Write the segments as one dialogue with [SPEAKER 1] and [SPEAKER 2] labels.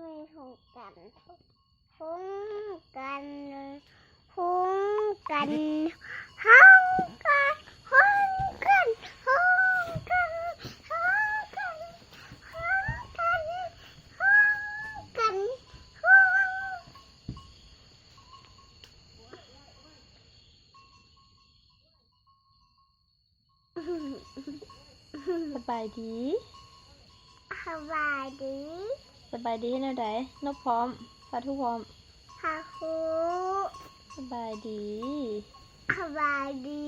[SPEAKER 1] ไม่ถูกกันคุ้มกันคุ้มกันห้องกันห้องกันห้องกันห้องกันห้องกันห้องกันห้อง
[SPEAKER 2] สบายดี
[SPEAKER 1] สบายดี
[SPEAKER 2] สบายดีให้แนวใดนกพร้อมสาธุพร้อม
[SPEAKER 1] ฮาคู
[SPEAKER 2] สบายดี
[SPEAKER 1] สบายดี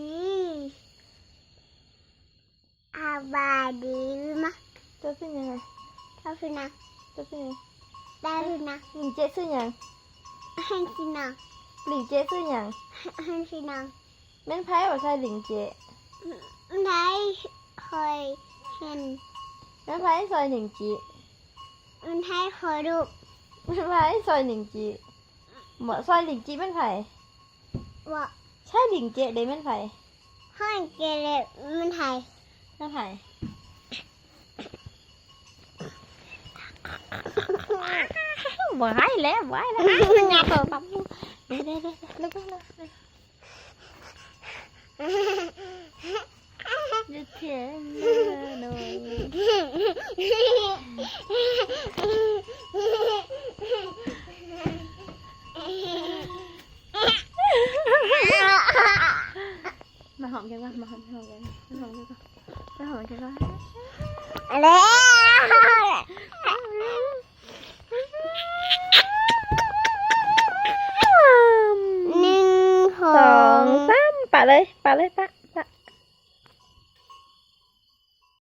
[SPEAKER 1] สบายดีมะ
[SPEAKER 2] เจ้าชื่อยังไง
[SPEAKER 1] เอาสินะ
[SPEAKER 2] เจ้าชื่อยัง
[SPEAKER 1] ได้สินะ
[SPEAKER 2] หลิงเจ๊ชื่อยัง
[SPEAKER 1] ให้สินะ
[SPEAKER 2] หลิงเจ๊ชื่อยัง
[SPEAKER 1] ให้สินะ
[SPEAKER 2] แม่นไพ่บ่ใช่หลิงเจ๊
[SPEAKER 1] ได้เคยเห็น
[SPEAKER 2] แม่นไพ่ซอยหลิงจี
[SPEAKER 1] มันให้เคยดู
[SPEAKER 2] แม่นไพ่ซอยหลิงจีเหมือนซอยหลิงจีแม่นไพ่
[SPEAKER 1] ว่า
[SPEAKER 2] ใช่หลิงเจ๊เด้แม่นไพ่
[SPEAKER 1] ให้เกเรมันไทย
[SPEAKER 2] แม่นไพ่บ่ให้แล้วบ่ให้แล้วมันงาเปิดปั๊บเด้ลุกไปเลยจะเทียนหน่อยมาหอมกันก่อนมาหอมกันก่อนมาหอมกันก่อนมาหอมกันก่อน
[SPEAKER 1] แล้วหนึ่ง
[SPEAKER 2] สองสามปะเลยปะ